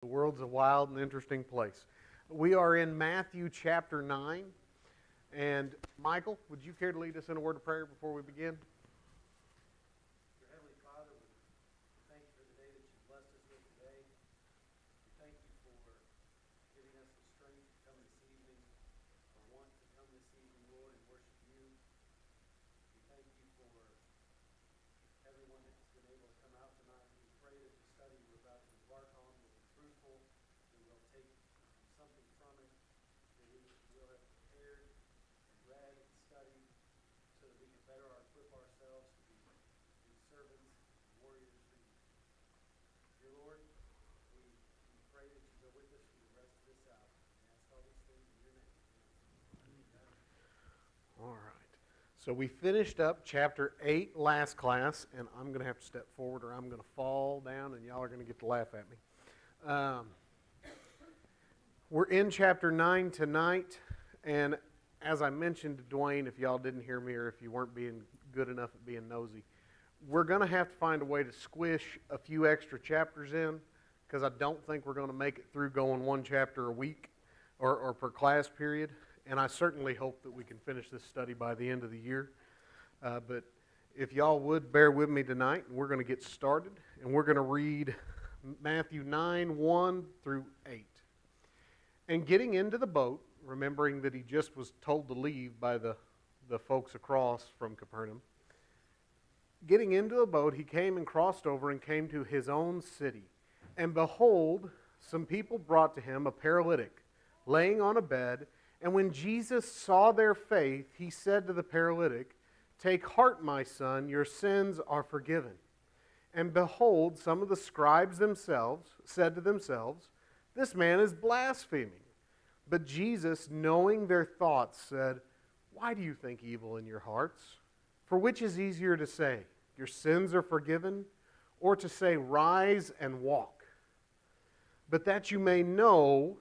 The world's a wild and interesting place. We are in Matthew chapter 9. And Michael, would you care to lead us in a word of prayer before we begin? Your Heavenly Father, we thank you for the day that you blessed us with today. We thank you for giving us the strength to come this evening, or want to come this evening, Lord, and worship you. We thank you for everyone that's been able to come out tonight. We pray that the study we're about to embark on will be fruitful, that we'll take something from it, that we will have prepared and read and studied so that we can better equip ourselves to be servants and warriors for you. Dear Lord, we pray that you go with us for the rest of this hour. And ask all these things in your name. Amen. All right. So we finished up chapter 8 last class, and I'm going to have to step forward or I'm going to fall down, and y'all are going to get to laugh at me. We're in chapter 9 tonight, and as I mentioned to Dwayne, if y'all didn't hear me or if you weren't being good enough at being nosy, we're going to have to find a way to squish a few extra chapters in, because I don't think we're going to make it through going one chapter a week or per class period. And I certainly hope that we can finish this study by the end of the year. But if y'all would bear with me tonight, we're going to get started. And we're going to read Matthew 9, 1 through 8. And getting into the boat, remembering that he just was told to leave by the folks across from Capernaum. Getting into a boat, he came and crossed over and came to his own city. And behold, some people brought to him a paralytic, laying on a bed. And when Jesus saw their faith, he said to the paralytic, "Take heart, my son, your sins are forgiven." And behold, some of the scribes themselves said to themselves, "This man is blaspheming." But Jesus, knowing their thoughts, said, "Why do you think evil in your hearts? For which is easier to say, 'Your sins are forgiven,' or to say, 'Rise and walk'? But that you may know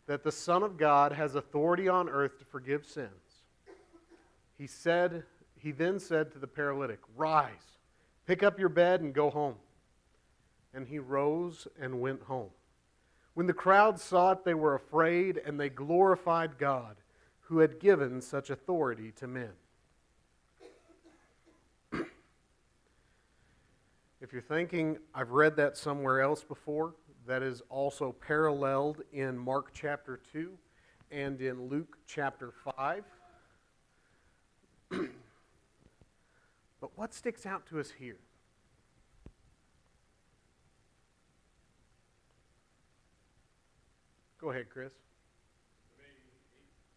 that the Son of God has authority on earth to forgive sins." He then said to the paralytic, "Rise, pick up your bed and go home." And he rose and went home. When the crowd saw it, they were afraid, and they glorified God, who had given such authority to men. If you're thinking, I've read that somewhere else before, that is also paralleled in Mark chapter 2 and in Luke chapter 5. But what sticks out to us here? Go ahead, Chris. To me,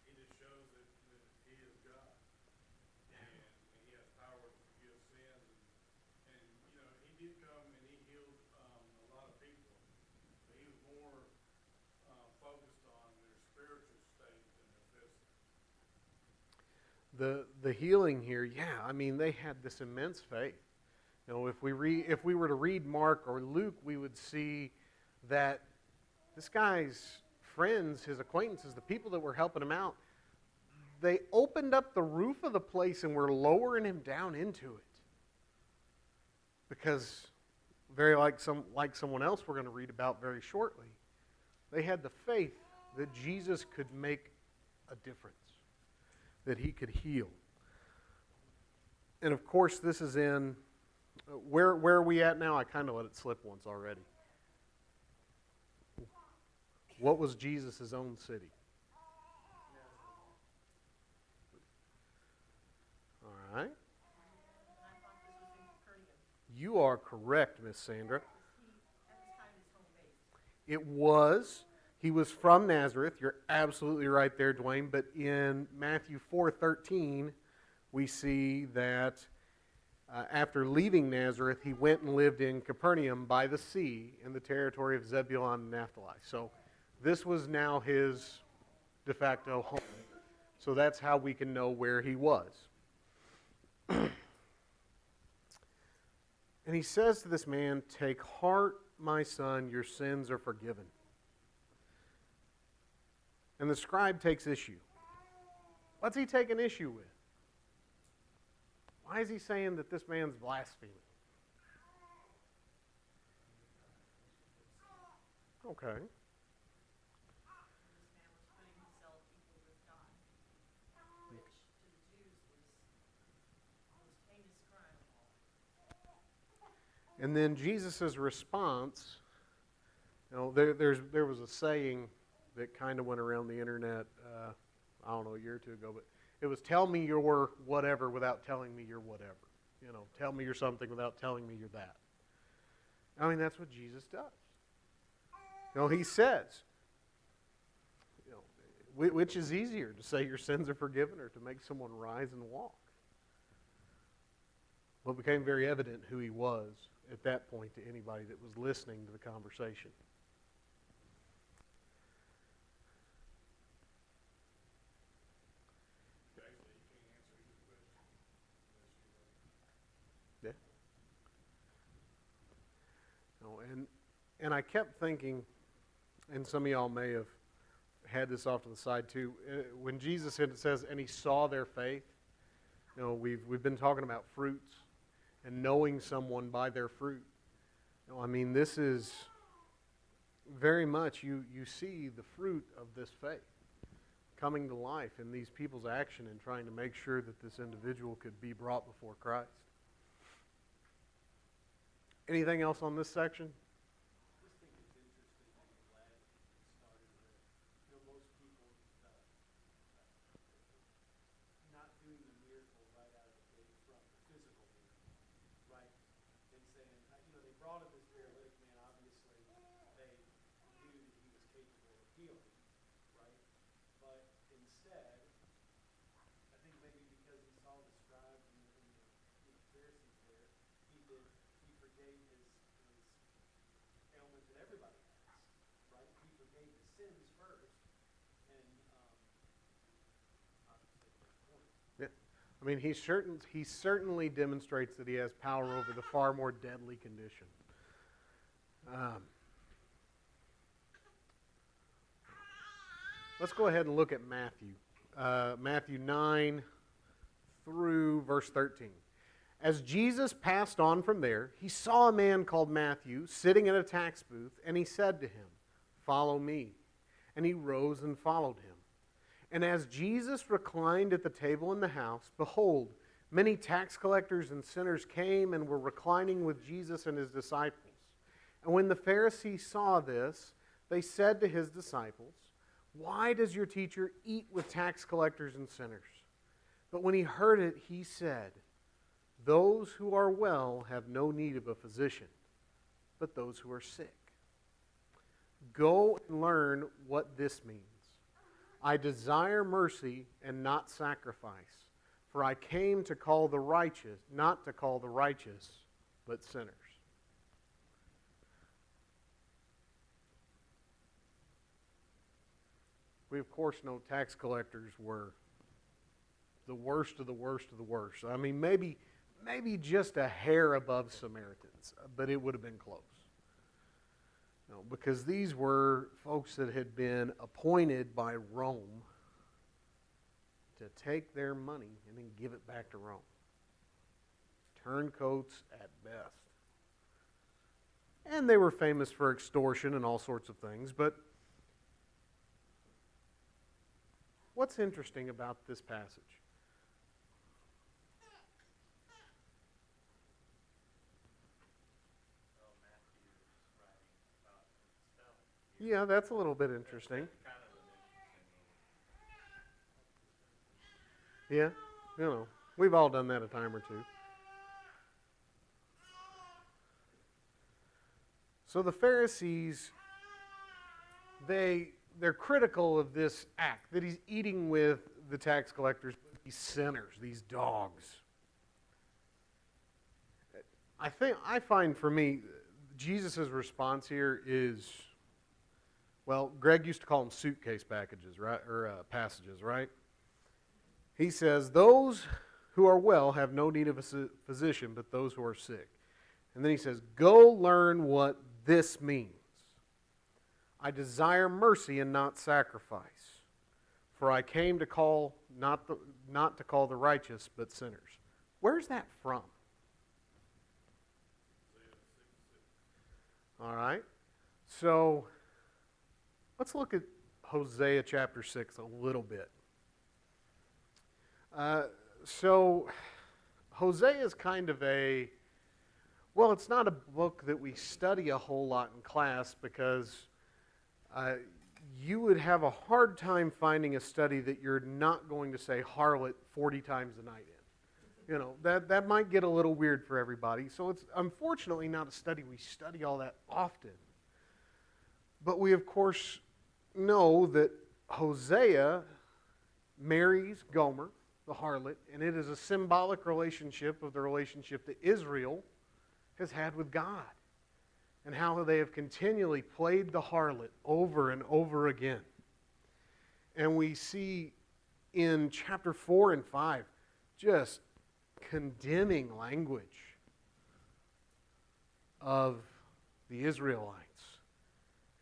he just shows that he is God, and he has power to forgive sins. And he did come and he healed a lot of people, but he was more focused on their spiritual state than their physical. The healing here, they had this immense faith. If we were to read Mark or Luke, we would see that this guy's friends, his acquaintances, the people that were helping him out, they opened up the roof of the place and were lowering him down into it. Because, very like someone else we're going to read about very shortly, they had the faith that Jesus could make a difference, that he could heal. And of course, this is in, where are we at now? I kind of let it slip once already. What was Jesus' own city? All right. You are correct, Miss Sandra. It was. He was from Nazareth. You're absolutely right there, Dwayne. But in Matthew 4:13, we see that after leaving Nazareth, he went and lived in Capernaum by the sea in the territory of Zebulun and Naphtali. So this was now his de facto home. So that's how we can know where he was. And he says to this man, "Take heart, my son, your sins are forgiven." And the scribe takes issue. What's he taking issue with? Why is he saying that this man's blaspheming? Okay. This man was putting himself equal with God, which to the Jews was the most heinous crime of all. And then Jesus' response, there was a saying that kind of went around the internet, I don't know, a year or two ago, but it was, tell me you're whatever without telling me you're whatever. Tell me you're something without telling me you're that. I mean, that's what Jesus does. He says, which is easier, to say your sins are forgiven or to make someone rise and walk? Well, it became very evident who he was at that point to anybody that was listening to the conversation. Actually, you can't answer either question unless you Yeah. And I kept thinking, and some of y'all may have had this off to the side too, when Jesus says, and he saw their faith, we've been talking about fruits and knowing someone by their fruit. I mean, this is very much, you see the fruit of this faith coming to life in these people's action in trying to make sure that this individual could be brought before Christ. Anything else on this section? I just think it's interesting that I'm glad that you started with, most people not doing the miracle right out of the gate from the physical miracle, right? And saying, they brought him this paralytic man, obviously, they knew that he was capable of healing, right? But instead, I think maybe because he saw the scribes and the Pharisees there, he forgave his ailment that everybody has, right? He forgave the sins first, and obviously the point. Yeah. I mean, he certainly demonstrates that he has power over the far more deadly condition. Let's go ahead and look at Matthew. Matthew 9 through verse 13. As Jesus passed on from there, he saw a man called Matthew sitting at a tax booth, and he said to him, "Follow me." And he rose and followed him. And as Jesus reclined at the table in the house, behold, many tax collectors and sinners came and were reclining with Jesus and his disciples. And when the Pharisees saw this, they said to his disciples, "Why does your teacher eat with tax collectors and sinners?" But when he heard it, he said, "Those who are well have no need of a physician, but those who are sick. Go and learn what this means. I desire mercy and not sacrifice, for I came to call the righteous, not to call the righteous, but sinners." We, of course, know tax collectors were the worst of the worst of the worst. I mean, maybe just a hair above Samaritans, but it would have been close. Because these were folks that had been appointed by Rome to take their money and then give it back to Rome. Turncoats at best. And they were famous for extortion and all sorts of things, but what's interesting about this passage? Yeah, that's a little bit interesting. Yeah, we've all done that a time or two. So the Pharisees, they're critical of this act, that he's eating with the tax collectors, these sinners, these dogs. I find for me, Jesus' response here is, well, Greg used to call them suitcase packages, right? Or passages, right? He says, "Those who are well have no need of a physician, but those who are sick." And then he says, "Go learn what this means. I desire mercy and not sacrifice, for I came to call not to call the righteous, but sinners." Where's that from? All right. So Let's look at Hosea chapter 6 a little bit. So Hosea is kind of it's not a book that we study a whole lot in class because you would have a hard time finding a study that you're not going to say harlot 40 times a night in. You know, that might get a little weird for everybody. So it's unfortunately not a study we study all that often. But we, of course, know that Hosea marries Gomer, the harlot, and it is a symbolic relationship of the relationship that Israel has had with God, and how they have continually played the harlot over and over again. And we see in chapter 4 and 5 just condemning language of the Israelites.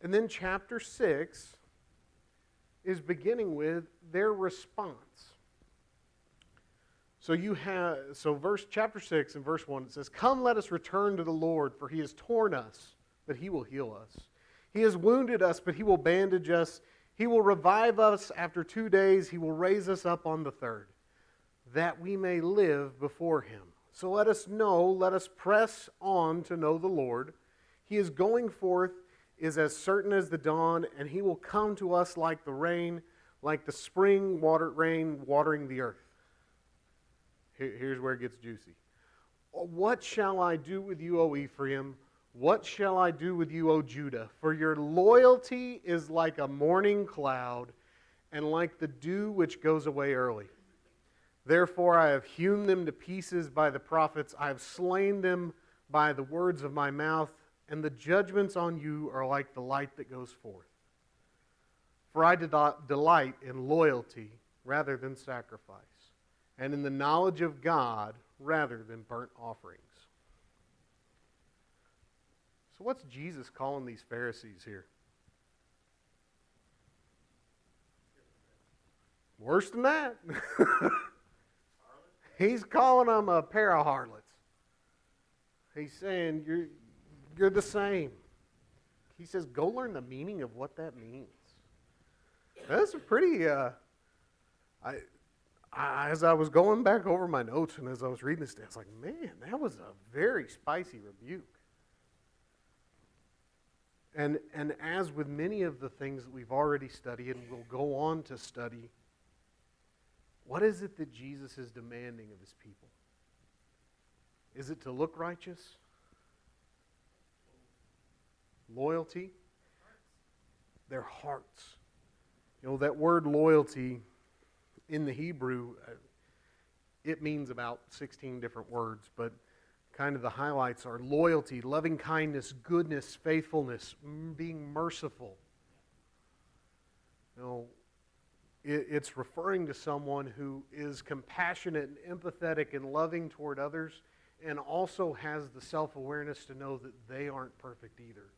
And then chapter 6 is beginning with their response. So chapter 6 and verse 1, it says, "Come, let us return to the Lord, for he has torn us, but he will heal us. He has wounded us, but he will bandage us. He will revive us after 2 days. He will raise us up on the third, that we may live before him. So let us press on to know the Lord. He is going forth, is as certain as the dawn, and he will come to us like the rain, like the spring rain watering the earth." Here's where it gets juicy. "What shall I do with you, O Ephraim? What shall I do with you, O Judah? For your loyalty is like a morning cloud, and like the dew which goes away early. Therefore I have hewn them to pieces by the prophets. I have slain them by the words of my mouth, and the judgments on you are like the light that goes forth. For I delight in loyalty rather than sacrifice, and in the knowledge of God rather than burnt offerings." So what's Jesus calling these Pharisees here? Worse than that. He's calling them a pair of harlots. He's saying, you're the same. He says, go learn the meaning of what that means. That's a pretty... as I was going back over my notes and as I was reading this, I was like, man, that was a very spicy rebuke. And as with many of the things that we've already studied and will go on to study, what is it that Jesus is demanding of his people? Is it to look righteous? Loyalty? Their hearts. You know, that word loyalty in the Hebrew, it means about 16 different words, but kind of the highlights are loyalty, loving kindness, goodness, faithfulness, being merciful. You know, it's referring to someone who is compassionate and empathetic and loving toward others, and also has the self-awareness to know that they aren't perfect either.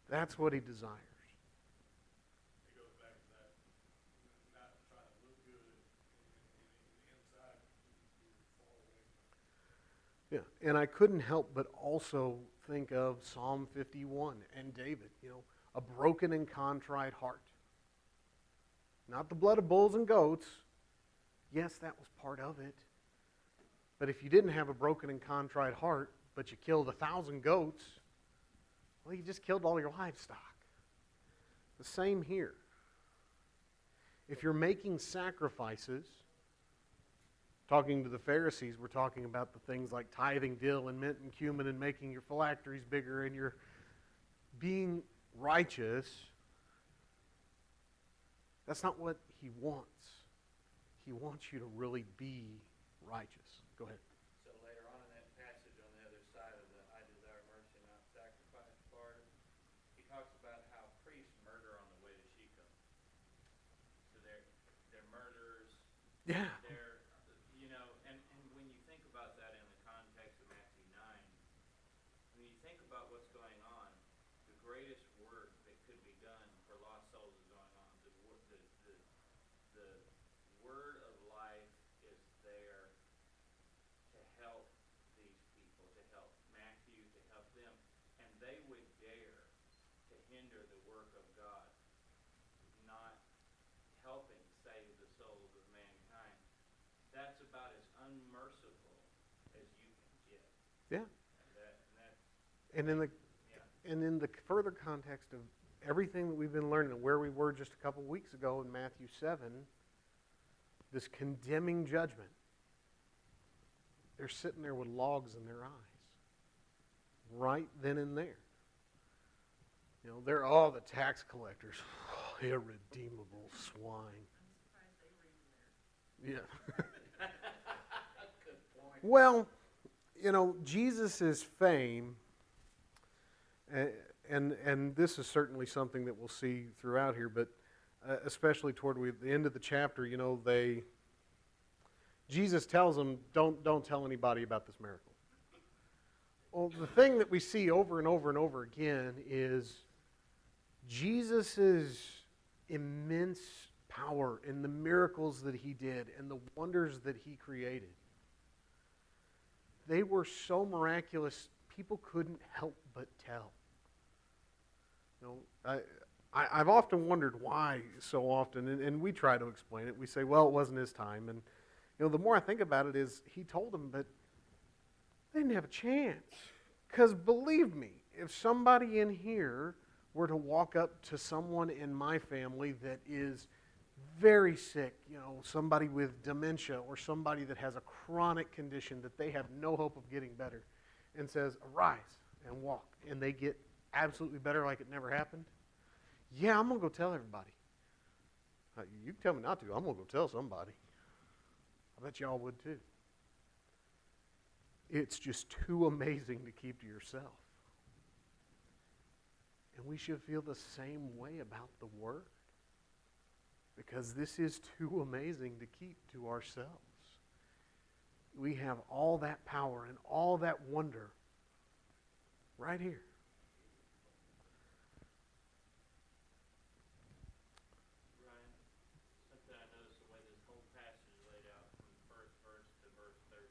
That's what he desires. It goes back to that, not trying to look good and inside you're far away. Yeah, and I couldn't help but also think of Psalm 51 and David, you know, a broken and contrite heart. Not the blood of bulls and goats. Yes, that was part of it. But if you didn't have a broken and contrite heart, but you killed 1,000 goats, well, you just killed all your livestock. The same here. If you're making sacrifices, talking to the Pharisees, we're talking about the things like tithing dill and mint and cumin and making your phylacteries bigger and you're being righteous. That's not what he wants. He wants you to really be righteous. Go ahead. So later on in that passage on the other side of the I desire mercy, not sacrifice part, he talks about how priests murder on the way to Shechem. So they're murderers. Yeah. They're, you know, and when you think about that in the context of Matthew 9, when you think about what's going on, the greatest work that could be done for lost souls is going on. The word of life is there to help these people, to help Matthew, to help them. And hinder the work of God, not helping save the souls of mankind. That's about as unmerciful as you can get. Yeah. And And in the yeah. and in the further context of everything that we've been learning and where we were just a couple weeks ago in Matthew 7, this condemning judgment, they're sitting there with logs in their eyes right then and there. You know, they're all the tax collectors. Irredeemable swine. I'm surprised they were even there. Yeah. Good point. Well, you know, Jesus' fame, and this is certainly something that we'll see throughout here, but especially toward the end of the chapter, you know, Jesus tells them, don't tell anybody about this miracle. Well, the thing that we see over and over and over again is Jesus' immense power in the miracles that he did and the wonders that he created. They were so miraculous, people couldn't help but tell. You know, I've often wondered why so often, and we try to explain it. We say, well, it wasn't his time. And, you know, the more I think about it is he told them, but they didn't have a chance. Because believe me, if somebody in here were to walk up to someone in my family that is very sick, you know, somebody with dementia or somebody that has a chronic condition that they have no hope of getting better, and says, arise and walk, and they get absolutely better like it never happened, yeah, I'm going to go tell everybody. You can tell me not to. I'm going to go tell somebody. I bet y'all would too. It's just too amazing to keep to yourself. And we should feel the same way about the Word. Because this is too amazing to keep to ourselves. We have all that power and all that wonder right here. Ryan, something I noticed the way this whole passage is laid out from the first verse to verse 13.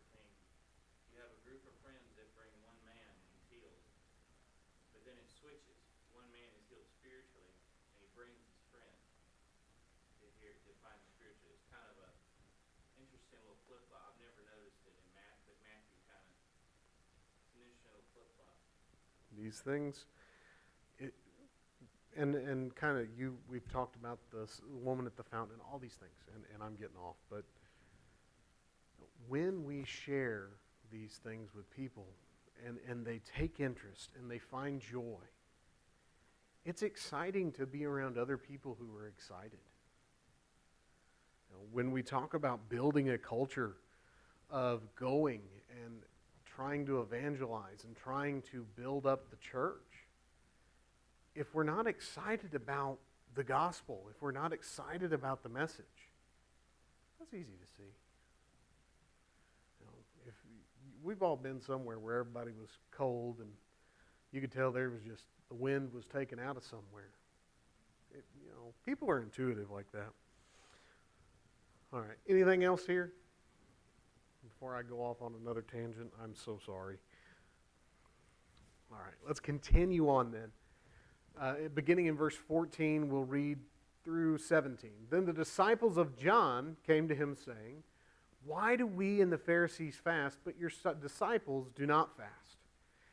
You have a group of friends that bring one man and he's healed. But then it switches. One man is healed spiritually and he brings his friend to find him spiritually. It's kind of a interesting little flip-flop. I've never noticed it in Matt, but Matthew kind of, it's an interesting little flip-flop. These things, and kind of we've talked about the woman at the fountain and all these things, and I'm getting off, but when we share these things with people and they take interest and they find joy, it's exciting to be around other people who are excited. You know, when we talk about building a culture of going and trying to evangelize and trying to build up the church, if we're not excited about the gospel, if we're not excited about the message, that's easy to see. You know, if we've all been somewhere where everybody was cold and you could tell there was just the wind was taken out of somewhere. You know, people are intuitive like that. All right, anything else here? Before I go off on another tangent, I'm so sorry. All right, let's continue on then. Beginning in verse 14, we'll read through 17. Then the disciples of John came to him saying, "Why do we and the Pharisees fast, but your disciples do not fast?"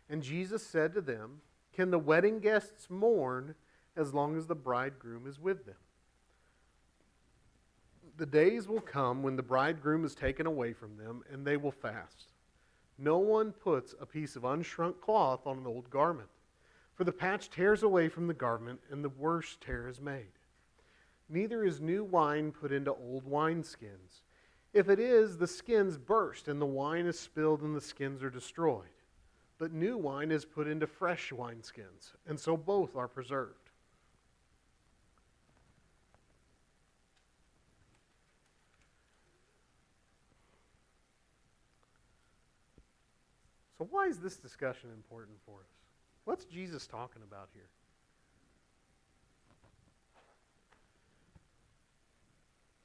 And Jesus said to them, "Can the wedding guests mourn as long as the bridegroom is with them? The days will come when the bridegroom is taken away from them, and they will fast. No one puts a piece of unshrunk cloth on an old garment, for the patch tears away from the garment, and the worse tear is made. Neither is new wine put into old wineskins. If it is, the skins burst, and the wine is spilled, and the skins are destroyed. But new wine is put into fresh wineskins, and so both are preserved." So why is this discussion important for us? What's Jesus talking about here?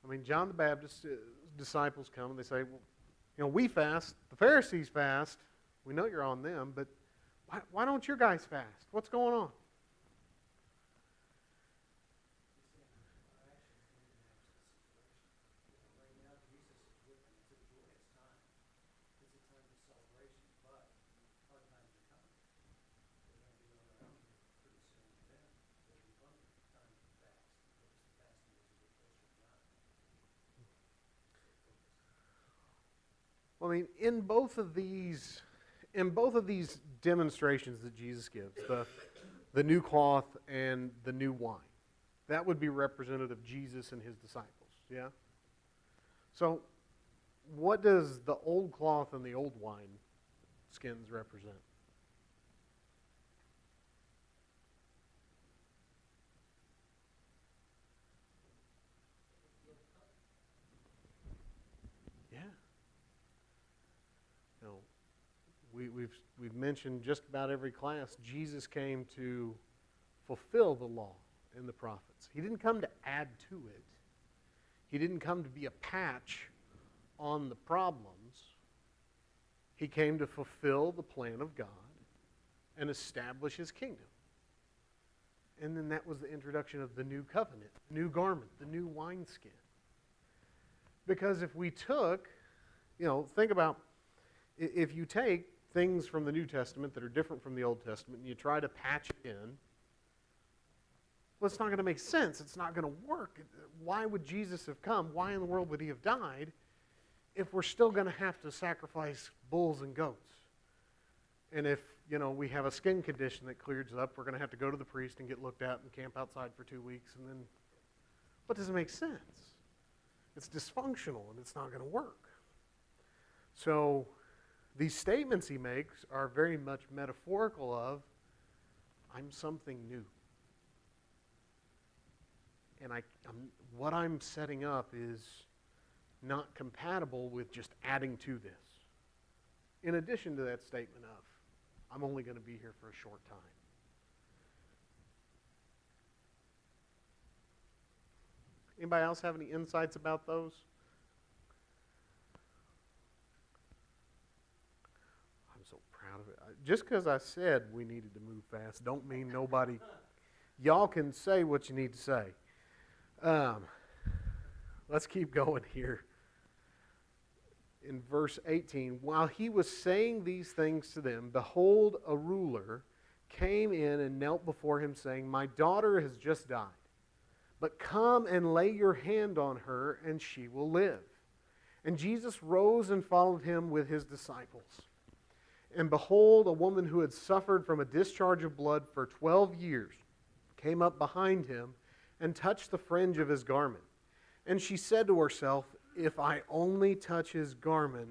I mean, John the Baptist's disciples come and they say, well, you know, we fast, the Pharisees fast, we know you're on them, but why don't your guys fast? What's going on? I mean, in both of these demonstrations that Jesus gives, the new cloth and the new wine, that would be representative of Jesus and his disciples, yeah? So, what does the old cloth and the old wine skins represent? Yeah. You know, we've mentioned just about every class, Jesus came to fulfill the law and the prophets. He didn't come to add to it. He didn't come to be a patch on the problems. He came to fulfill the plan of God and establish his kingdom. And then that was the introduction of the new covenant, the new garment, the new wineskin. Because if we took, think about, if you take things from the New Testament that are different from the Old Testament and you try to patch it in, well, it's not going to make sense. It's not going to work. Why would Jesus have come? Why in the world would he have died if we're still going to have to sacrifice bulls and goats? And if, we have a skin condition that clears up, we're going to have to go to the priest and get looked at and camp outside for 2 weeks. And then, what doesn't make sense? It's dysfunctional and it's not going to work. So, these statements he makes are very much metaphorical of, I'm something new. And what I'm setting up is not compatible with just adding to this. In addition to that statement of, I'm only going to be here for a short time. Anybody else have any insights about those? I'm so proud of it. Just because I said we needed to move fast don't mean nobody... Y'all can say what you need to say. Let's keep going here. In verse 18, while he was saying these things to them, behold, a ruler came in and knelt before him, saying, my daughter has just died, but come and lay your hand on her, and she will live. And Jesus rose and followed him with his disciples. And behold, a woman who had suffered from a discharge of blood for 12 years came up behind him and touched the fringe of his garment. And she said to herself, if I only touch his garment,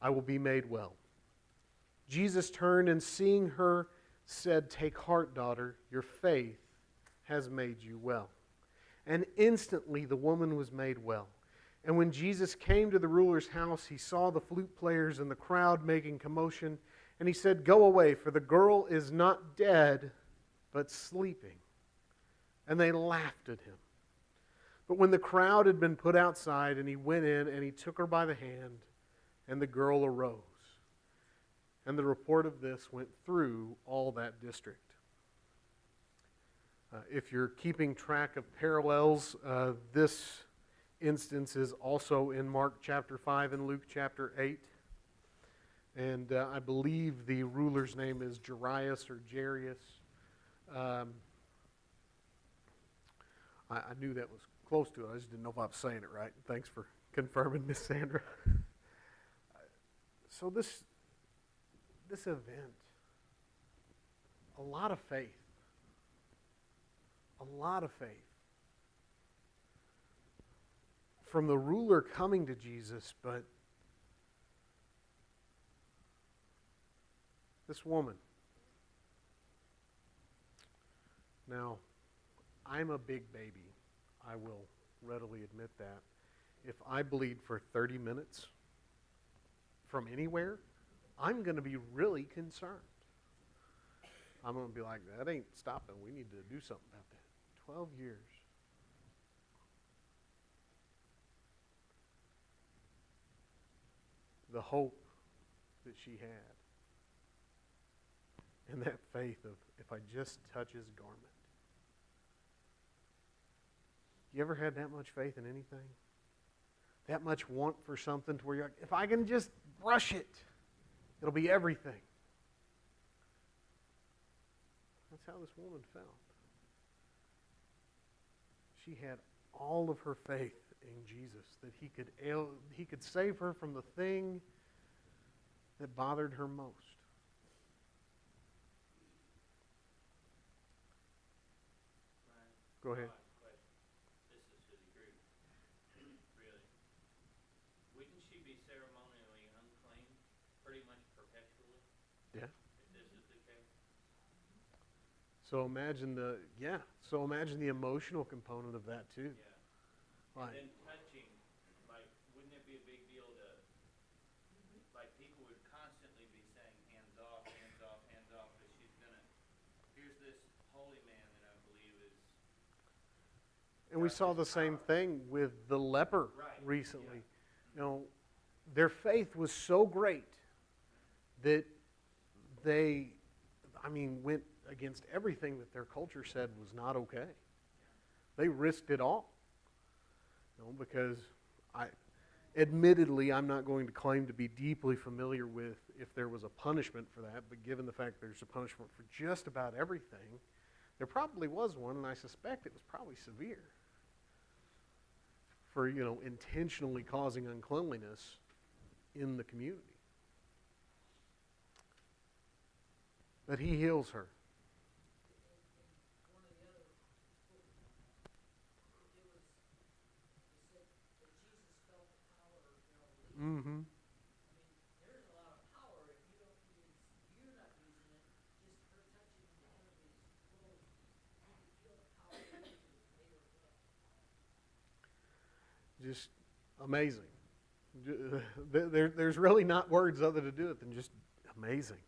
I will be made well. Jesus turned and seeing her, said, take heart, daughter, your faith has made you well. And instantly the woman was made well. And when Jesus came to the ruler's house, he saw the flute players and the crowd making commotion. And he said, go away, for the girl is not dead, but sleeping. And they laughed at him. But when the crowd had been put outside, and he went in, and he took her by the hand, and the girl arose. And the report of this went through all that district. If you're keeping track of parallels, this instance is also in Mark chapter 5 and Luke chapter 8. And I believe the ruler's name is Jairus or Jairus. I knew that was close to it. I just didn't know if I was saying it right. Thanks for confirming, Miss Sandra. So this event, a lot of faith. A lot of faith. From the ruler coming to Jesus, but this woman. Now, I'm a big baby. I will readily admit that. If I bleed for 30 minutes from anywhere, I'm going to be really concerned. I'm going to be like, that ain't stopping. We need to do something about that. 12 years. The hope that she had. And that faith of, if I just touch his garment. You ever had that much faith in anything? That much want for something to where you're like, if I can just brush it, it'll be everything. That's how this woman felt. She had all of her faith in Jesus, that he could save her from the thing that bothered her most? Right. Go ahead. Question. This is to the group. Really. Wouldn't she be ceremonially unclean pretty much perpetually Yeah. if this is the case? So imagine the emotional component of that too. Yeah. Like, And then touching, like, wouldn't it be a big deal to, like, people would constantly be saying hands off, hands off, hands off, but she's gonna, here's this holy man that I believe is, and we saw the same thing with the leper Right, recently. yeah. You know, their faith was so great that they, went against everything that their culture said was not okay. They risked it all. Because admittedly, I'm not going to claim to be deeply familiar with if there was a punishment for that, but given the fact there's a punishment for just about everything, there probably was one, and I suspect it was probably severe for, intentionally causing uncleanliness in the community. But he heals her. One of the other books, it said that Jesus felt the power, leave. Mm-hmm. There is a lot of power if you're not using it. Just her touching the hem of his clothes, you can feel the power leave to his later blood. Just amazing. There's really not words other to do it than just amazing.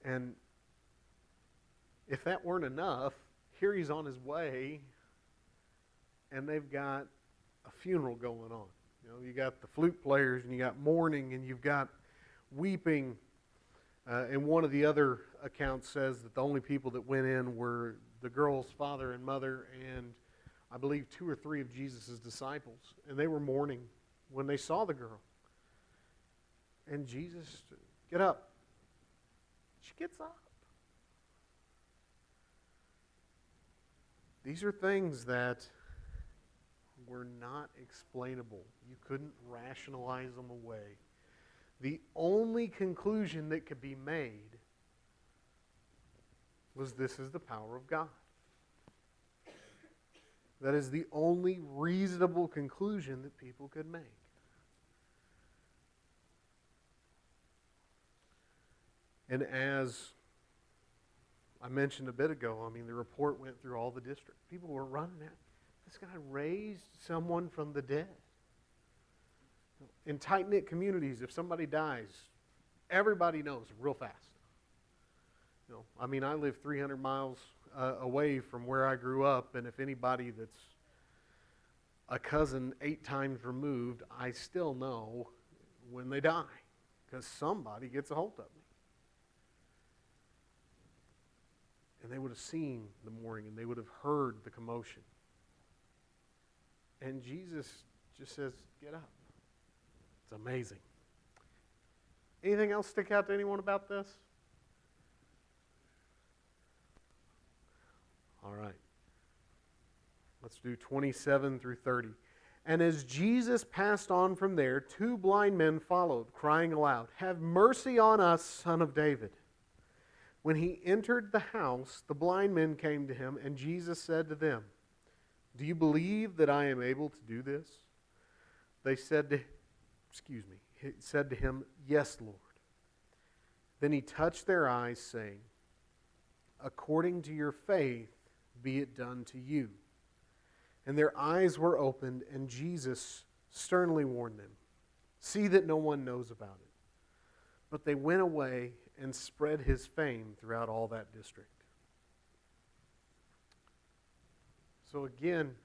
And if that weren't enough, here he's on his way, and they've got a funeral going on. You got the flute players, and you got mourning, and you've got weeping. And one of the other accounts says that the only people that went in were the girl's father and mother, and I believe 2 or 3 of Jesus' disciples. And they were mourning when they saw the girl. And Jesus, get up. She gets up. These are things that were not explainable. You couldn't rationalize them away. The only conclusion that could be made was this is the power of God. That is the only reasonable conclusion that people could make. And as I mentioned a bit ago, the report went through all the district. People were running out. This guy raised someone from the dead. In tight-knit communities, if somebody dies, everybody knows real fast. I live 300 miles away from where I grew up, and if anybody that's a cousin 8 times removed, I still know when they die, because somebody gets a hold of me. And they would have seen the mourning, and they would have heard the commotion. And Jesus just says, get up. It's amazing. Anything else stick out to anyone about this? All right. Let's do 27 through 30. And as Jesus passed on from there, 2 blind men followed, crying aloud, "Have mercy on us, Son of David." When he entered the house, the blind men came to him, and Jesus said to them, "Do you believe that I am able to do this?" They said to him, "Yes, Lord." Then he touched their eyes, saying, "According to your faith, be it done to you." And their eyes were opened, and Jesus sternly warned them, "See that no one knows about it." But they went away and spread his fame throughout all that district. So again,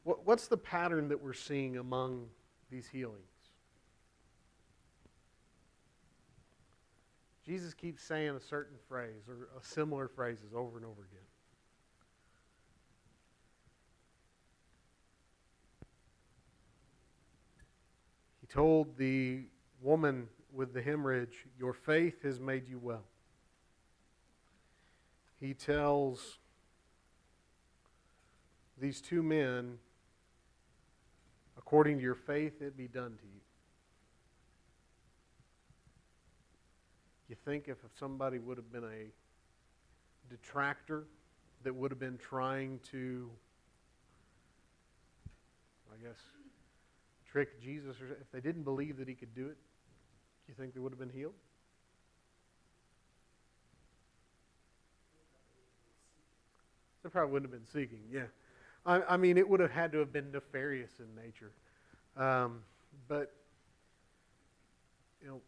what's the pattern that we're seeing among these healings? Jesus keeps saying a certain phrase or similar phrases over and over again. He told the woman with the hemorrhage, "Your faith has made you well." He tells these 2 men, "According to your faith, it be done to you." You think if somebody would have been a detractor that would have been trying to, I guess, trick Jesus, or if they didn't believe that he could do it, do you think they would have been healed? They probably wouldn't have been seeking, yeah. I mean, it would have had to have been nefarious in nature. But, you know,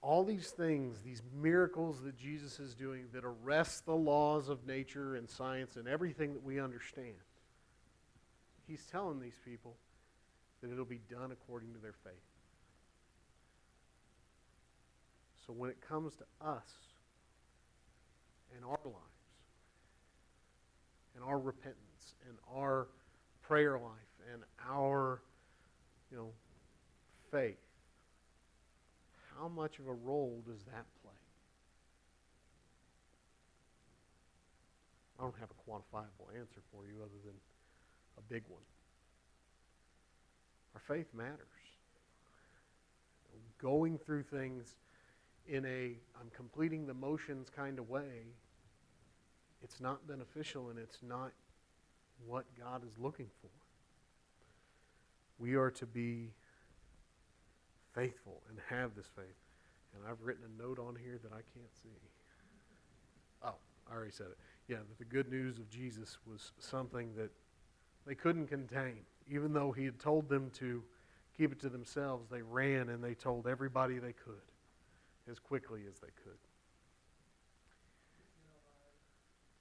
all these things, these miracles that Jesus is doing that arrest the laws of nature and science and everything that we understand, he's telling these people that it'll be done according to their faith. So when it comes to us and our lives, and our repentance, and our prayer life, and our, faith, how much of a role does that play? I don't have a quantifiable answer for you other than a big one. Our faith matters. Going through things in a I'm completing the motions kind of way, it's not beneficial and it's not what God is looking for. We are to be faithful and have this faith. And I've written a note on here that I can't see. Oh, I already said it. Yeah, that the good news of Jesus was something that they couldn't contain. Even though he had told them to keep it to themselves, they ran and they told everybody they could as quickly as they could.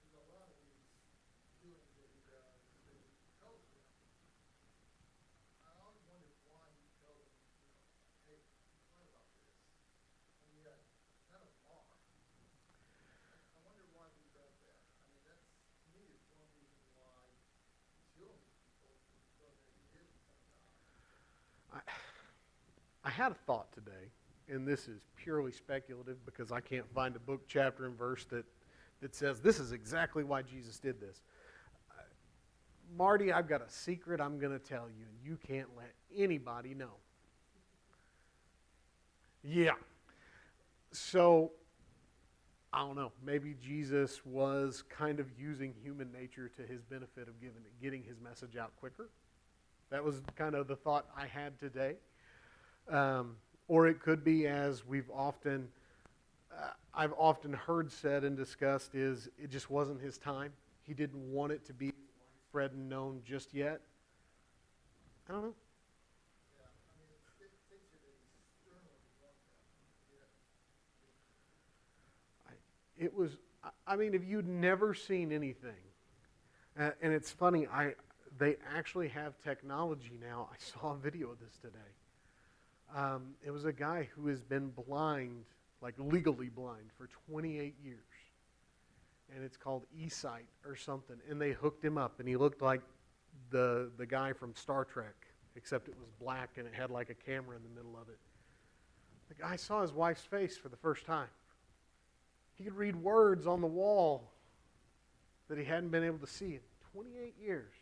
There's a lot of these doings that he does that he tells them. I always wondered why he tells them, hey, what about this? And yet, none of them are. I wonder why he does that. I mean, that's, to me, is one reason why he's healing these people, so that he is the Son of God. I had a thought today, and this is purely speculative because I can't find a book, chapter, and verse that says this is exactly why Jesus did this. Marty, I've got a secret I'm going to tell you, and you can't let anybody know. Yeah. So, I don't know. Maybe Jesus was kind of using human nature to his benefit of getting his message out quicker. That was kind of the thought I had today. Or it could be, as I've often heard said and discussed, is it just wasn't his time. He didn't want it to be widespread and known just yet. I don't know. Yeah, I mean, it takes you to these sternly want that. It was, I mean, if you'd never seen anything, and it's funny, they actually have technology now. I saw a video of this today. It was a guy who has been blind, like legally blind, for 28 years. And it's called eSight or something. And they hooked him up, and he looked like the guy from Star Trek, except it was black and it had like a camera in the middle of it. The guy saw his wife's face for the first time. He could read words on the wall that he hadn't been able to see in 28 years.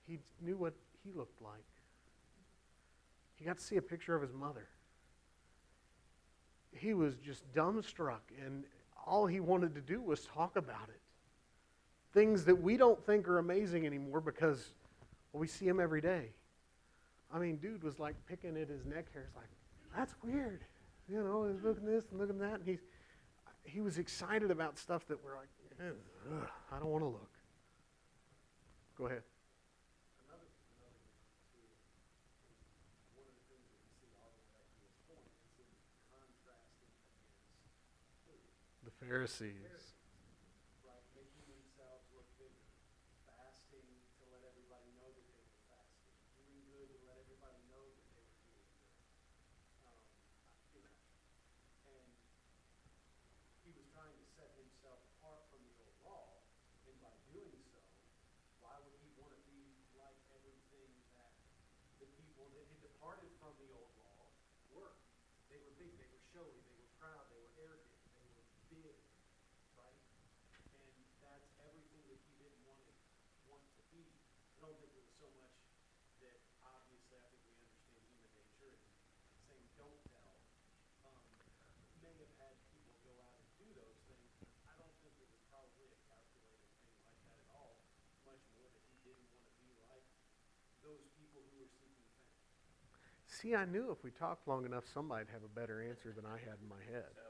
He knew what he looked like. He got to see a picture of his mother. He was just dumbstruck, and all he wanted to do was talk about it. Things that we don't think are amazing anymore because we see him every day. I mean, dude was like picking at his neck hairs like, that's weird. You know, he's looking at this and looking at that, and he was excited about stuff that we're like, ugh, I don't want to look. Go ahead. Another too, is one of the things that we see all the way back to this point is him contrasting against food. The Pharisees. Right, making themselves look bigger, fasting to let everybody know that they were fasting, doing good to let everybody know that they were doing good. And he was trying to set himself apart from the old law, and by doing so, why would he want to be like everything that the people that had departed from the old law were? They were big, they were showy, they were proud, they were arrogant, they were big, right? And that's everything that he didn't want to be. I don't think it was so much that, obviously, I think we understand human nature and saying don't tell, See, I knew if we talked long enough, somebody'd have a better answer than I had in my head. So,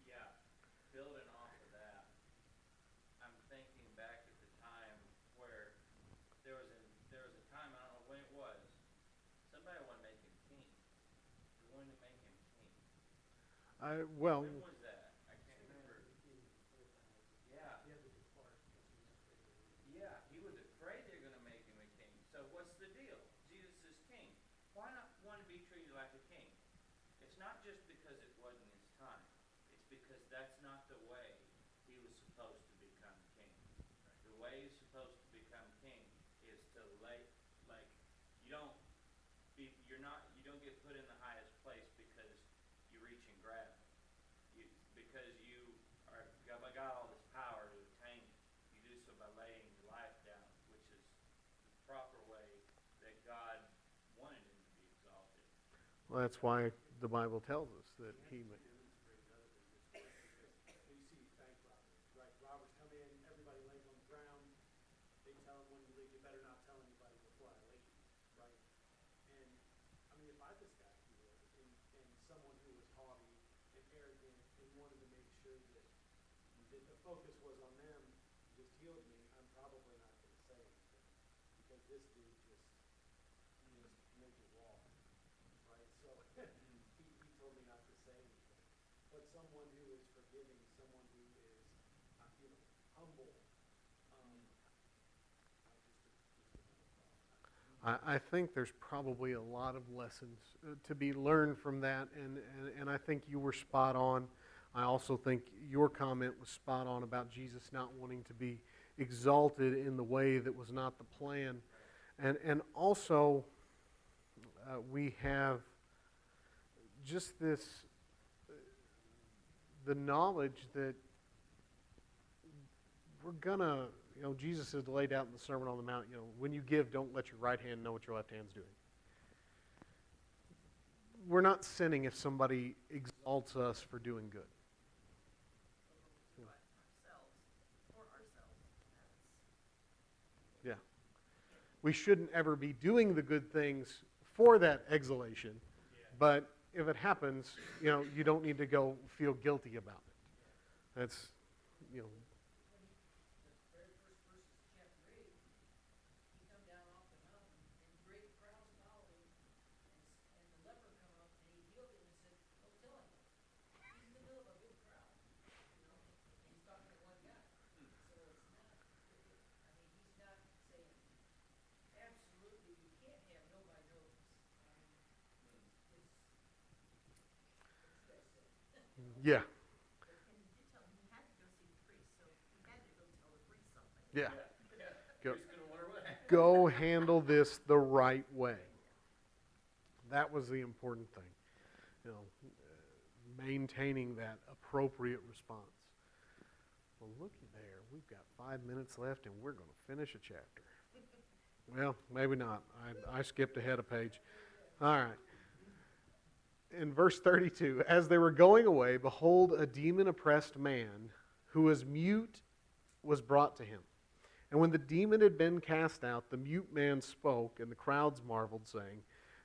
yeah, building off of that, I'm thinking back at the time where there was a time, I don't know when it was, somebody wanted to make him king. They wanted to make him king. Well, When was that? I can't remember. Yeah, He had to depart because he was afraid to leave. yeah, he was afraid they're gonna make him a king. So what's the deal? Jesus is king. Why not want to be treated like a king? It's not just because it wasn't his time. It's because that's not the way he was supposed to become king. The way he's supposed to become king is to like, you don't get put in the highest place because you reach and grab it. Because you got all this power to attain it. You do so by laying your life down, which is the proper way that God wanted him to be exalted. well, that's why the Bible tells us that he. Demonstrate other than just right, because you see bank robbers, right? Robbers come in, everybody lays on the ground. They tell them when you leave, you better not tell anybody before I leave, right? And I mean, if I this guy here and someone who was haughty and arrogant and wanted to make sure that the focus was on them, just healed me, I'm probably not going to say anything because this dude just make it wall, right? So he told me not to say anything. But someone who is forgiving, someone who is, humble, I think there's probably a lot of lessons to be learned from that, and I think you were spot on. I also think your comment was spot on about Jesus not wanting to be exalted in the way that was not the plan. And also, we have just this, the knowledge that we're gonna, Jesus has laid out in the Sermon on the Mount, when you give, don't let your right hand know what your left hand's doing. We're not sinning if somebody exalts us for doing good. Yeah. We shouldn't ever be doing the good things for that exaltation, but if it happens, you don't need to go feel guilty about it. That's, The very first verse of chapter 8, he come down off the mountain, and great crowds followed him, and the leper come up, and he healed him and said, don't tell anyone. He's in the middle of a big crowd, and he's talking to one guy. So it's not, he's not saying, absolutely, you can't have nobody know this. What you guys say. yeah, And he did tell him he had to go see the priest, so he had to go tell the priest something. yeah. Go, Who's gonna wonder what happened? go handle this the right way. That was the important thing. Maintaining that appropriate response. Well, looky there. We've got 5 minutes left, and we're going to finish a chapter. Well, maybe not. I skipped ahead a page. All right. In verse 32, as they were going away, behold, a demon-oppressed man who was mute was brought to him. And when the demon had been cast out, the mute man spoke, and the crowds marveled, saying,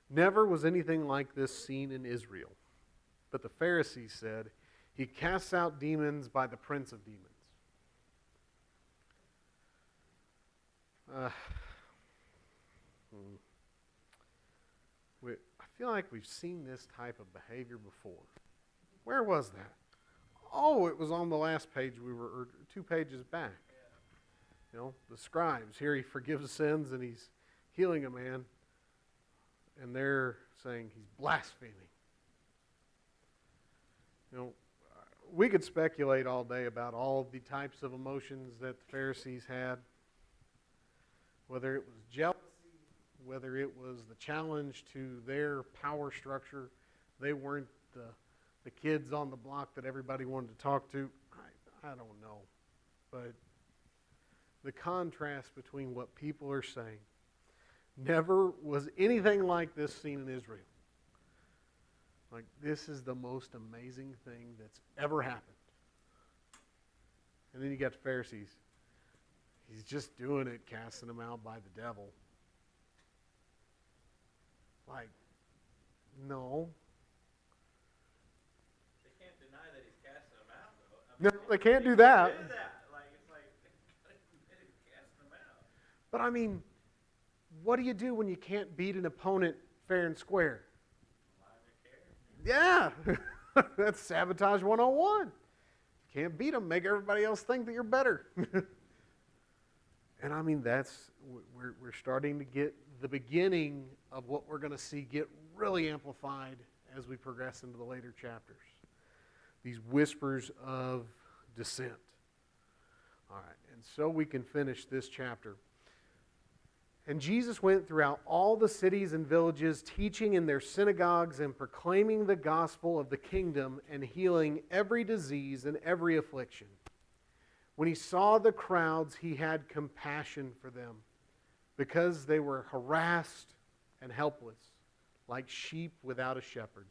never was anything like this seen in Israel. But the Pharisees said, he casts out demons by the prince of demons. I feel like we've seen this type of behavior before. Where was that? Oh, it was on the last page or 2 pages back. The scribes. Here he forgives sins and he's healing a man. And they're saying he's blaspheming. We could speculate all day about all the types of emotions that the Pharisees had. Whether it was jealousy, whether it was the challenge to their power structure. They weren't the kids on the block that everybody wanted to talk to. I don't know. But the contrast between what people are saying. Never was anything like this seen in Israel. Like, this is the most amazing thing that's ever happened. And then you got the Pharisees. He's just doing it, casting them out by the devil. Like, no. They can't deny that he's casting them out, though. No, they can't do that. Do that. Like, it's like, they admit he's casting them out. But I mean, what do you do when you can't beat an opponent fair and square? Yeah, that's sabotage 101. Can't beat them, make everybody else think that you're better. And I mean, we're starting to get the beginning of what we're going to see get really amplified as we progress into the later chapters. These whispers of dissent. All right, and so we can finish this chapter. And Jesus went throughout all the cities and villages, teaching in their synagogues and proclaiming the gospel of the kingdom and healing every disease and every affliction. When he saw the crowds, he had compassion for them because they were harassed and helpless, like sheep without a shepherd.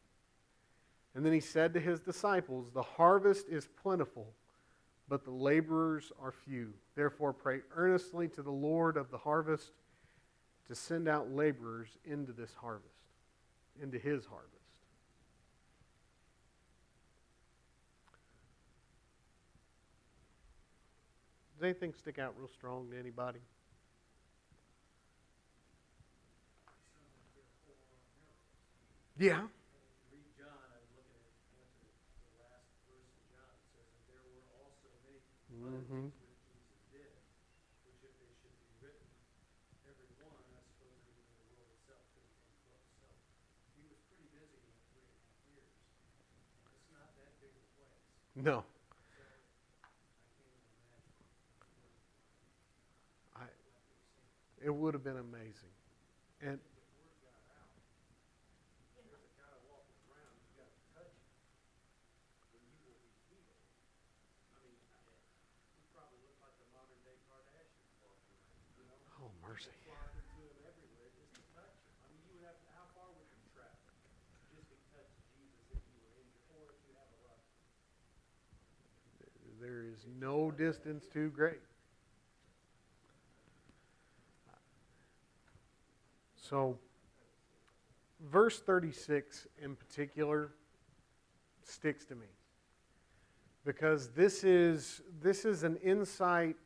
And then he said to his disciples, "The harvest is plentiful, but the laborers are few. Therefore pray earnestly to the Lord of the harvest to send out laborers into this harvest, into his harvest." Does anything stick out real strong to anybody? Yeah. Read John, I'm looking at the last verse of John. It says that there were also many other things which Jesus did, which if they should be written, every one, I suppose that even the world itself couldn't come close. So he was pretty busy in the 3.5 years. It's not that big of a place. No. So I can't even imagine. It would have been amazing. And oh, mercy. Flocking to him everywhere just to touch him. I mean, you would have to, how far would you travel just to touch Jesus if you were injured or if you have a loved one? There is no distance too great. So, verse 36 in particular sticks to me because this is an insight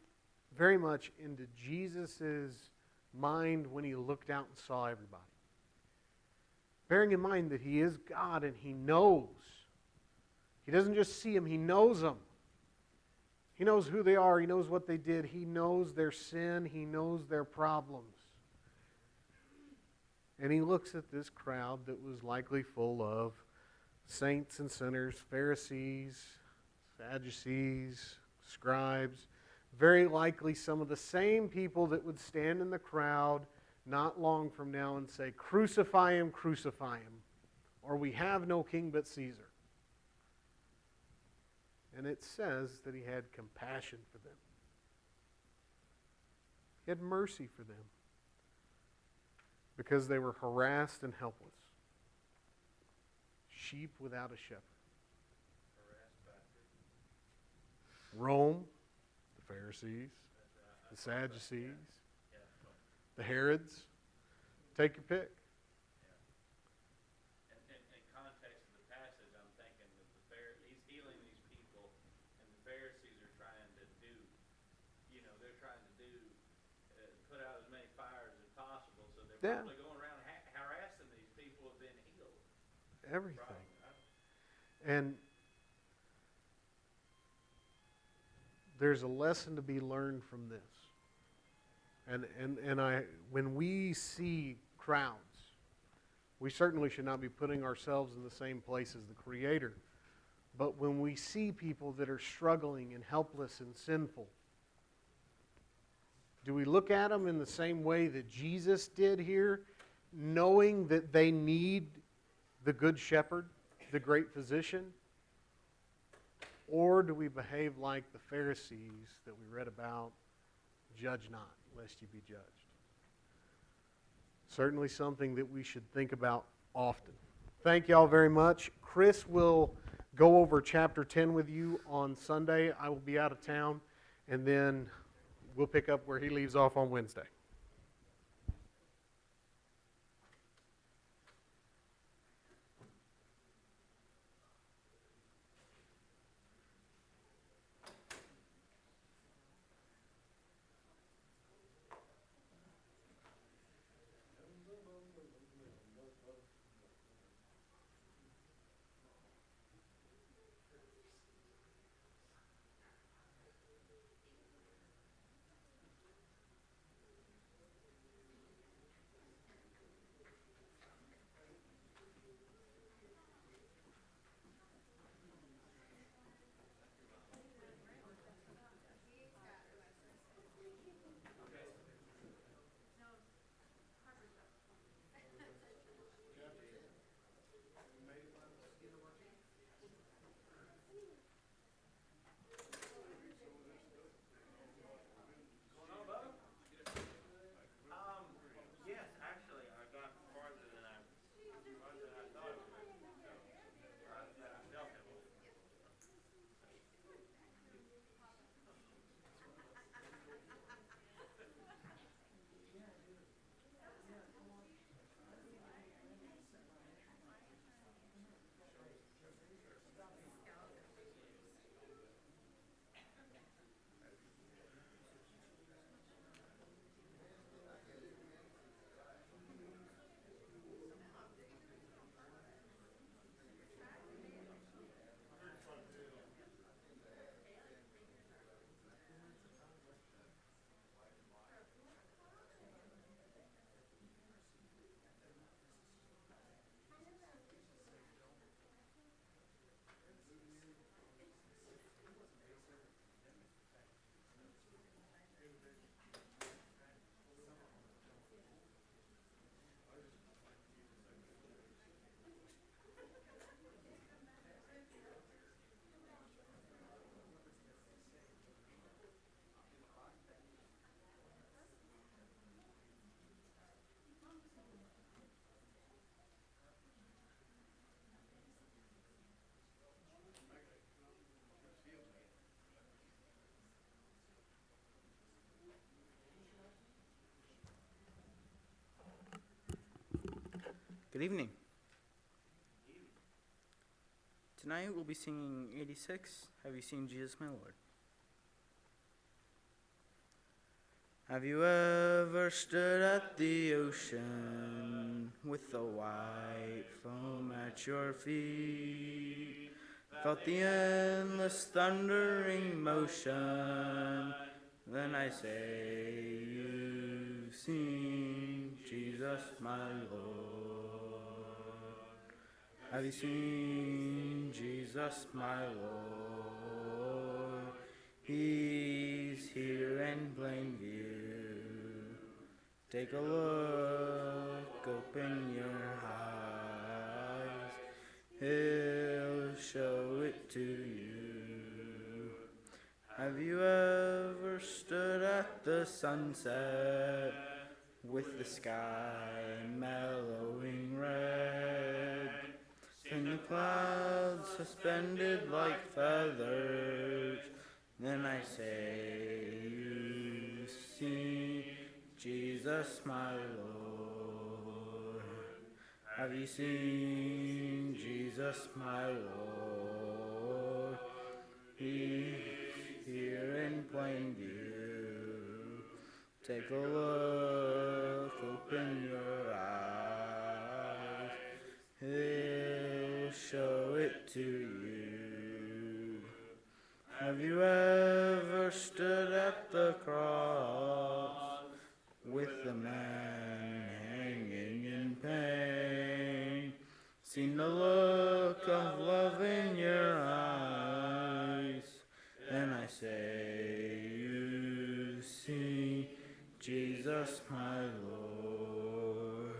very much into Jesus' mind when he looked out and saw everybody. Bearing in mind that he is God and he knows. He doesn't just see them, he knows them. He knows who they are, he knows what they did, he knows their sin, he knows their problems. And he looks at this crowd that was likely full of saints and sinners, Pharisees, Sadducees, scribes, very likely some of the same people that would stand in the crowd not long from now and say, crucify him, or we have no king but Caesar. And it says that he had compassion for them. He had mercy for them because they were harassed and helpless. Sheep without a shepherd. Rome, the Pharisees, the Sadducees, the Herods. Take your pick. In context of the passage, I'm thinking that he's healing these people, and the Pharisees are trying to do, they're trying to put out as many fires as possible, so they're probably going around harassing these people who have been healed. Everything. And there's a lesson to be learned from this. And when we see crowds, we certainly should not be putting ourselves in the same place as the Creator. But when we see people that are struggling and helpless and sinful, do we look at them in the same way that Jesus did here, knowing that they need the Good Shepherd, the great physician? Or do we behave like the Pharisees that we read about, judge not, lest you be judged? Certainly something that we should think about often. Thank you all very much. Chris will go over chapter 10 with you on Sunday. I will be out of town, and then we'll pick up where he leaves off on Wednesday. Good evening. Tonight we'll be singing 86, Have You Seen Jesus My Lord? Have you ever stood at the ocean with the white foam at your feet? Felt the endless thundering motion? Then I say you've seen Jesus my Lord. Have you seen Jesus my Lord? He's here in plain view. Take a look, open your eyes. He'll show it to you. Have you ever stood at the sunset with the sky mellowing red? Seen the clouds suspended like feathers? Then I say, you've seen Jesus my Lord. Have you seen Jesus my Lord? He's here in plain view. Take a look, open your eyes. He'll show it to you. Have you ever stood at the cross with the man hanging in pain? Seen the look of love in your eyes? Then I say, you've seen Jesus my Lord.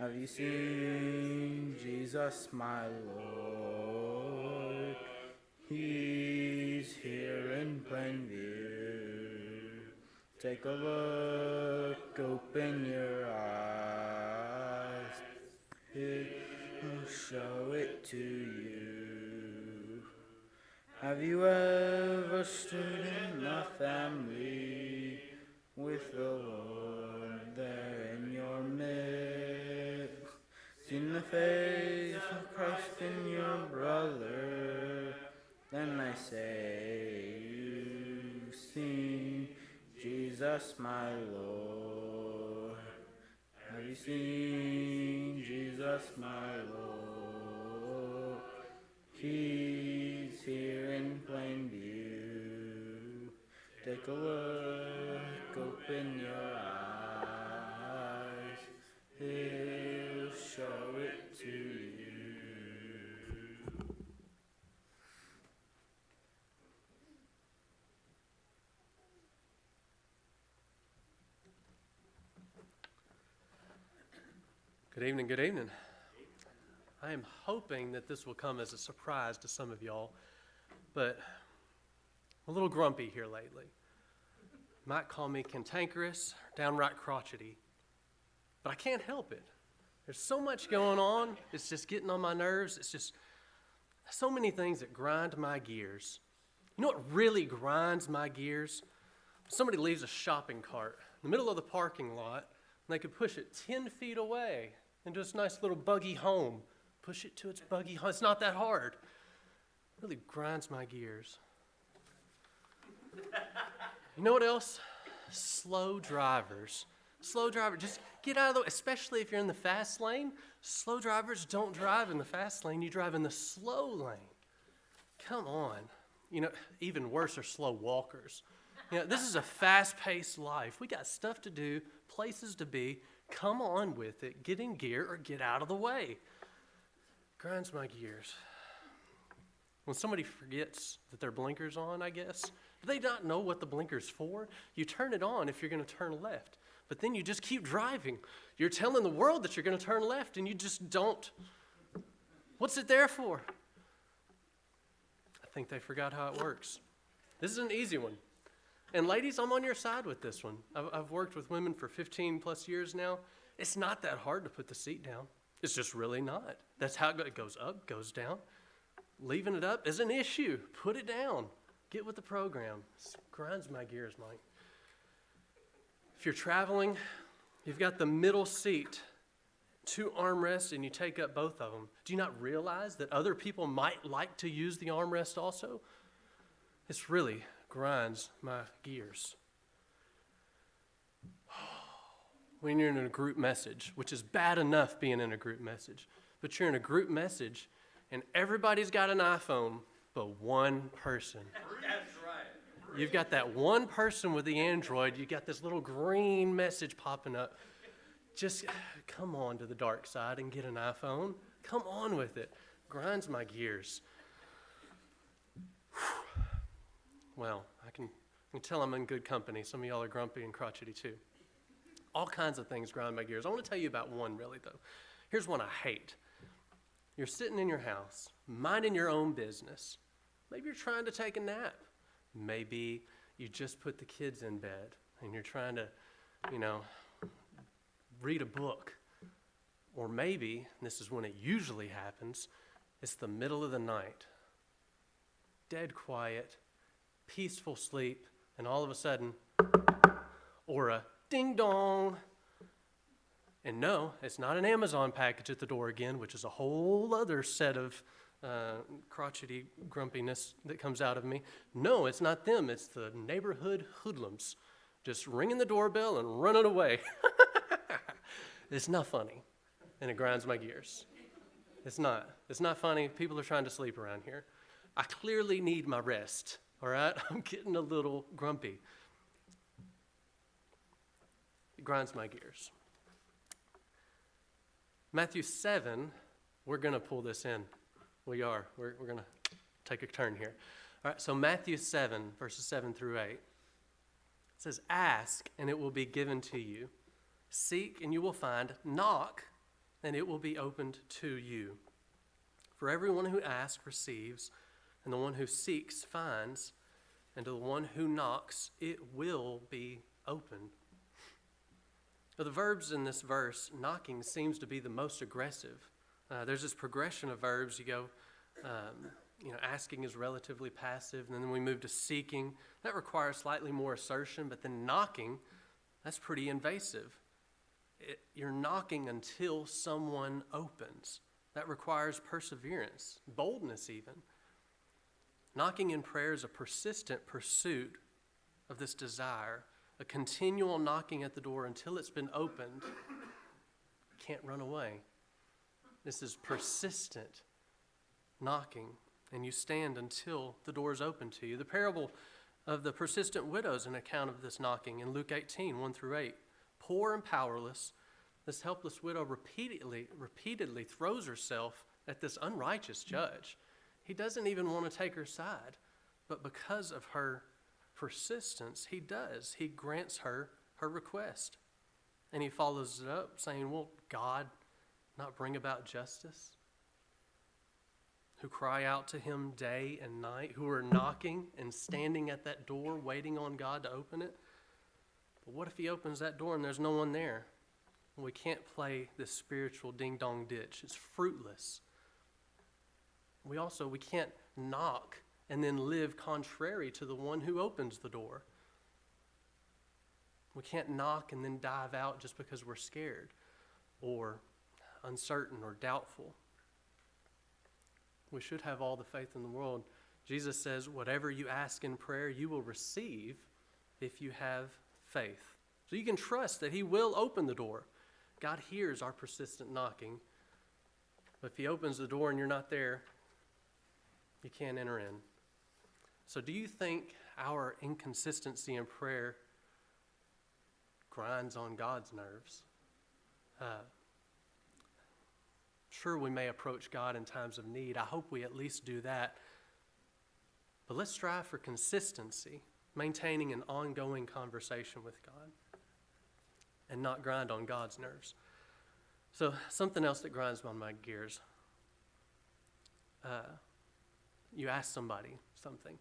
Have you seen Jesus my Lord? He's here in plain view. Take a look, open your eyes. He'll show it to you. Have you ever stood in the family with the Lord there in your midst? Seen the face of Christ in your brother? Then I say, you've seen Jesus my Lord. Have you seen Jesus my Lord? He's here in plain view. Take a look, open your eyes. He'll show it to you. Good evening, good evening. I am hoping that this will come as a surprise to some of y'all, but I'm a little grumpy here lately. Might call me cantankerous, or downright crotchety, but I can't help it. There's so much going on, it's just getting on my nerves. It's just so many things that grind my gears. You know what really grinds my gears? Somebody leaves a shopping cart in the middle of the parking lot, and they could push it 10 feet away into this nice little buggy home. Push it to its buggy home. It's not that hard. It really grinds my gears. You know what else? Slow drivers. Slow drivers, just get out of the way, especially if you're in the fast lane. Slow drivers don't drive in the fast lane. You drive in the slow lane. Come on. You know, even worse are slow walkers. You know, this is a fast-paced life. We got stuff to do, places to be. Come on with it. Get in gear or get out of the way. Grinds my gears. When somebody forgets that their blinker's on, I guess, do they not know what the blinker's for? You turn it on if you're going to turn left, but then you just keep driving. You're telling the world that you're going to turn left, and you just don't. What's it there for? I think they forgot how it works. This is an easy one. And ladies, I'm on your side with this one. I've worked with women for 15 plus years now. It's not that hard to put the seat down. It's just really not. That's how it goes up, goes down. Leaving it up is an issue. Put it down. Get with the program. It grinds my gears, Mike. If you're traveling, you've got the middle seat 2 armrests and you take up both of them, do you not realize that other people might like to use the armrest also? This really grinds my gears. When you're in a group message, which is bad enough being in a group message, but you're in a group message and everybody's got an iPhone but one person. That's right. You've got that one person with the Android, you got this little green message popping up. Just come on to the dark side and get an iPhone. Come on with it. Grinds my gears. Well, I can tell I'm in good company. Some of y'all are grumpy and crotchety too. All kinds of things grind my gears. I want to tell you about one really though. Here's one I hate. You're sitting in your house, minding your own business. Maybe you're trying to take a nap. Maybe you just put the kids in bed and you're trying to, read a book. Or maybe, and this is when it usually happens, it's the middle of the night. Dead quiet, peaceful sleep, and all of a sudden, or a ding dong. And no, it's not an Amazon package at the door again, which is a whole other set of crotchety grumpiness that comes out of me. No, it's not them. It's the neighborhood hoodlums just ringing the doorbell and running away. It's not funny, and it grinds my gears. It's not. It's not funny. People are trying to sleep around here. I clearly need my rest, all right? I'm getting a little grumpy. It grinds my gears. Matthew 7, we're going to pull this in. We are. We're going to take a turn here. All right, so Matthew 7, verses 7 through 8. It says, "Ask, and it will be given to you. Seek, and you will find. Knock, and it will be opened to you. For everyone who asks receives, and the one who seeks finds, and to the one who knocks it will be opened." Now, the verbs in this verse, knocking seems to be the most aggressive. There's this progression of verbs. You go, asking is relatively passive, and then we move to seeking. That requires slightly more assertion, but then knocking, that's pretty invasive. You're knocking until someone opens. That requires perseverance, boldness even. Knocking in prayer is a persistent pursuit of this desire, a continual knocking at the door until it's been opened. Can't run away. This is persistent knocking, and you stand until the door is open to you. The parable of the persistent widow is an account of this knocking in Luke 18, 1 through 8. Poor and powerless, this helpless widow repeatedly throws herself at this unrighteous judge. He doesn't even want to take her side, but because of her persistence, he does. He grants her request. And he follows it up saying, will God not bring about justice? Who cry out to him day and night, who are knocking and standing at that door waiting on God to open it. But what if he opens that door and there's no one there? We can't play this spiritual ding-dong ditch. It's fruitless. We can't knock and then live contrary to the one who opens the door. We can't knock and then dive out just because we're scared or uncertain or doubtful. We should have all the faith in the world. Jesus says, whatever you ask in prayer, you will receive if you have faith. So you can trust that he will open the door. God hears our persistent knocking. But if he opens the door and you're not there, you can't enter in. So do you think our inconsistency in prayer grinds on God's nerves? Sure, we may approach God in times of need. I hope we at least do that. But let's strive for consistency, maintaining an ongoing conversation with God, and not grind on God's nerves. So something else that grinds on my gears. You ask somebody something,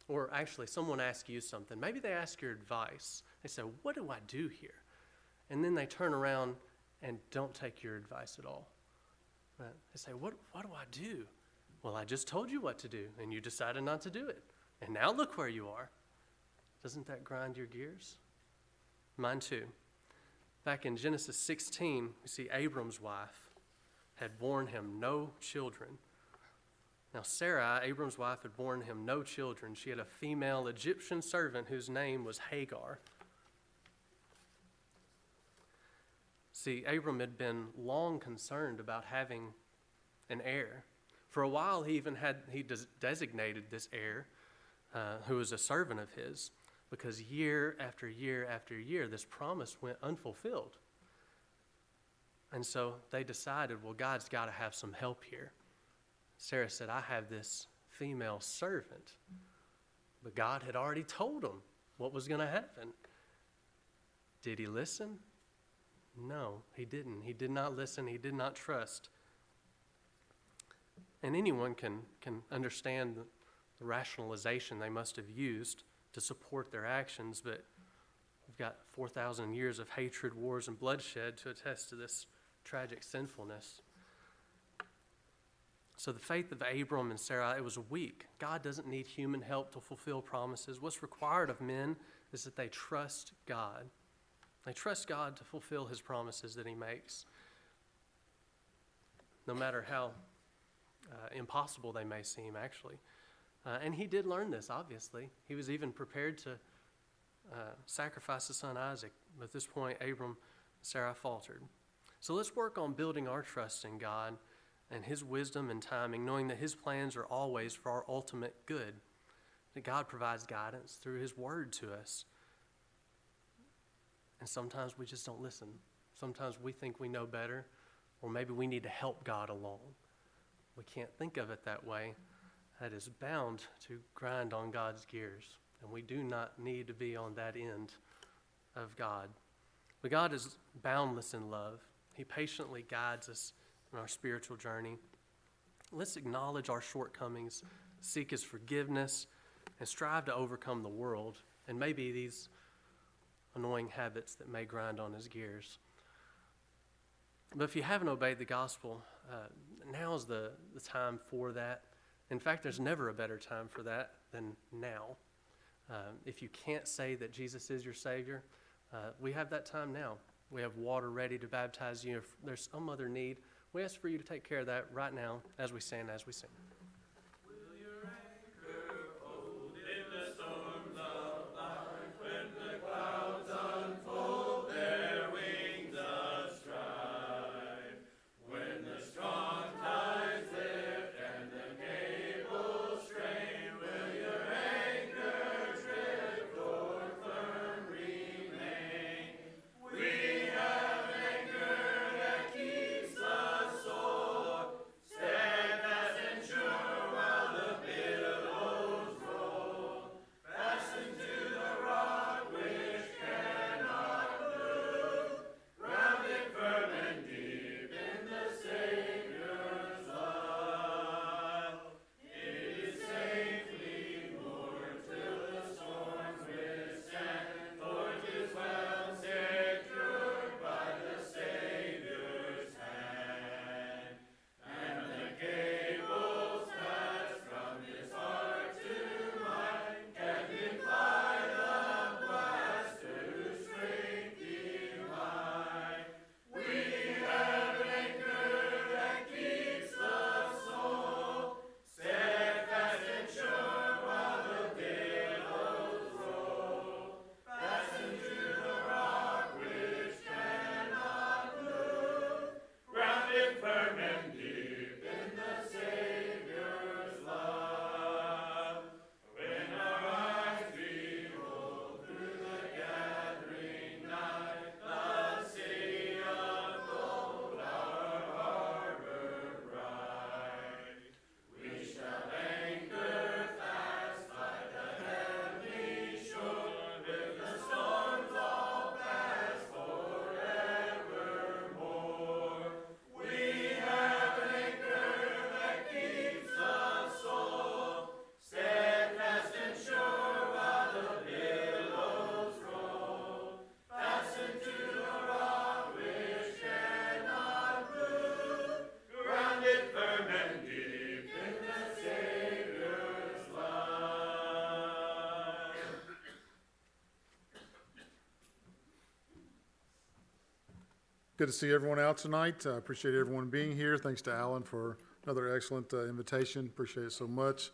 or actually someone asks you something. Maybe they ask your advice. They say, what do I do here? And then they turn around and don't take your advice at all. Right? They say, what do I do? Well, I just told you what to do, and you decided not to do it. And now look where you are. Doesn't that grind your gears? Mine too. Back in Genesis 16, we see Abram's wife had borne him no children. Now, Sarai, Abram's wife, had borne him no children. She had a female Egyptian servant whose name was Hagar. See, Abram had been long concerned about having an heir. For a while, he designated this heir, who was a servant of his, because year after year after year, this promise went unfulfilled. And so they decided, well, God's got to have some help here. Sarah said, I have this female servant. But God had already told him what was going to happen. Did he listen? No, he didn't. He did not listen. He did not trust. And anyone can understand the rationalization they must have used to support their actions, but we've got 4,000 years of hatred, wars, and bloodshed to attest to this tragic sinfulness. So the faith of Abram and Sarai, it was weak. God doesn't need human help to fulfill promises. What's required of men is that they trust God. They trust God to fulfill his promises that he makes, no matter how impossible they may seem, actually. And he did learn this, obviously. He was even prepared to sacrifice his son Isaac. But at this point, Abram and Sarah faltered. So let's work on building our trust in God and his wisdom and timing, knowing that his plans are always for our ultimate good, that God provides guidance through his word to us. And sometimes we just don't listen. Sometimes we think we know better, or maybe we need to help God along. We can't think of it that way. That is bound to grind on God's gears, and we do not need to be on that end of God. But God is boundless in love. He patiently guides us in our spiritual journey. Let's acknowledge our shortcomings, seek his forgiveness, and strive to overcome the world and maybe these annoying habits that may grind on his gears. But if you haven't obeyed the gospel, now is the time for that. In fact, there's never a better time for that than now. If you can't say that Jesus is your Savior, we have that time now. We have water ready to baptize you. If there's some other need, we ask for you to take care of that right now as we stand, as we sing. Steadfast and true. Good to see everyone out tonight. Appreciate everyone being here. Thanks to Alan for another excellent invitation. Appreciate it so much.